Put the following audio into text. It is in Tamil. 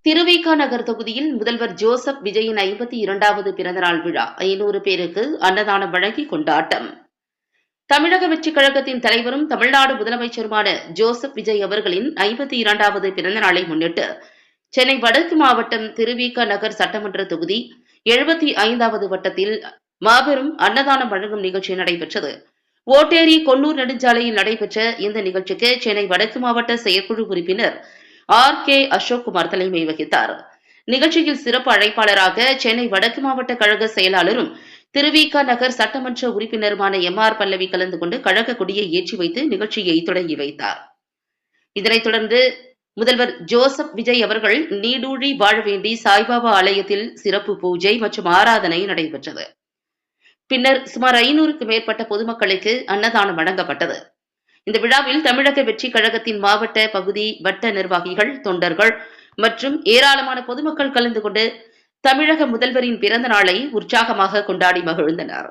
திருவிக நகர் தொகுதியில் முதல்வர் ஜோசப் விஜயின் 52வது பிறந்தநாள் விழா 500 பேருக்கு அன்னதானம் வழங்கி கொண்டாட்டம். தமிழக வெற்றிக் கழகத்தின் தலைவரும் தமிழ்நாடு முதலமைச்சருமான ஜோசப் விஜய் அவர்களின் 52வது பிறந்தநாளை முன்னிட்டு சென்னை வடக்கு மாவட்டம் திருவிக நகர் சட்டமன்ற தொகுதி 75வது வட்டத்தில் மாபெரும் அன்னதானம் வழங்கும் நிகழ்ச்சி நடைபெற்றது. ஓட்டேரி கொன்னூர் நெடுஞ்சாலையில் நடைபெற்ற இந்த நிகழ்ச்சிக்கு சென்னை வடக்கு மாவட்ட செயற்குழு உறுப்பினர் R.K. அசோக்குமார் தலைமை வகித்தார். நிகழ்ச்சியில் சிறப்பு அழைப்பாளராக சென்னை வடக்கு மாவட்ட கழக செயலாளரும் திருவிக நகர் சட்டமன்ற உறுப்பினருமான M.R. பல்லவி கலந்து கொண்டு கழக கொடியை ஏற்றி வைத்து நிகழ்ச்சியை தொடங்கி வைத்தார். இதனைத் தொடர்ந்து முதல்வர் ஜோசப் விஜய் அவர்கள் நீடூழி வாழ வேண்டி சாய்பாபா ஆலயத்தில் சிறப்பு பூஜை மற்றும் ஆராதனை நடைபெற்றது. பின்னர் சுமார் 500க்கு மேற்பட்ட பொதுமக்களுக்கு அன்னதானம் வழங்கப்பட்டது. இந்த விழாவில் தமிழக வெற்றிக் கழகத்தின் மாவட்ட பகுதி வட்ட நிர்வாகிகள், தொண்டர்கள் மற்றும் ஏராளமான பொதுமக்கள் கலந்து கொண்டு தமிழக முதல்வரின் பிறந்த நாளை உற்சாகமாக கொண்டாடி மகிழ்ந்தனர்.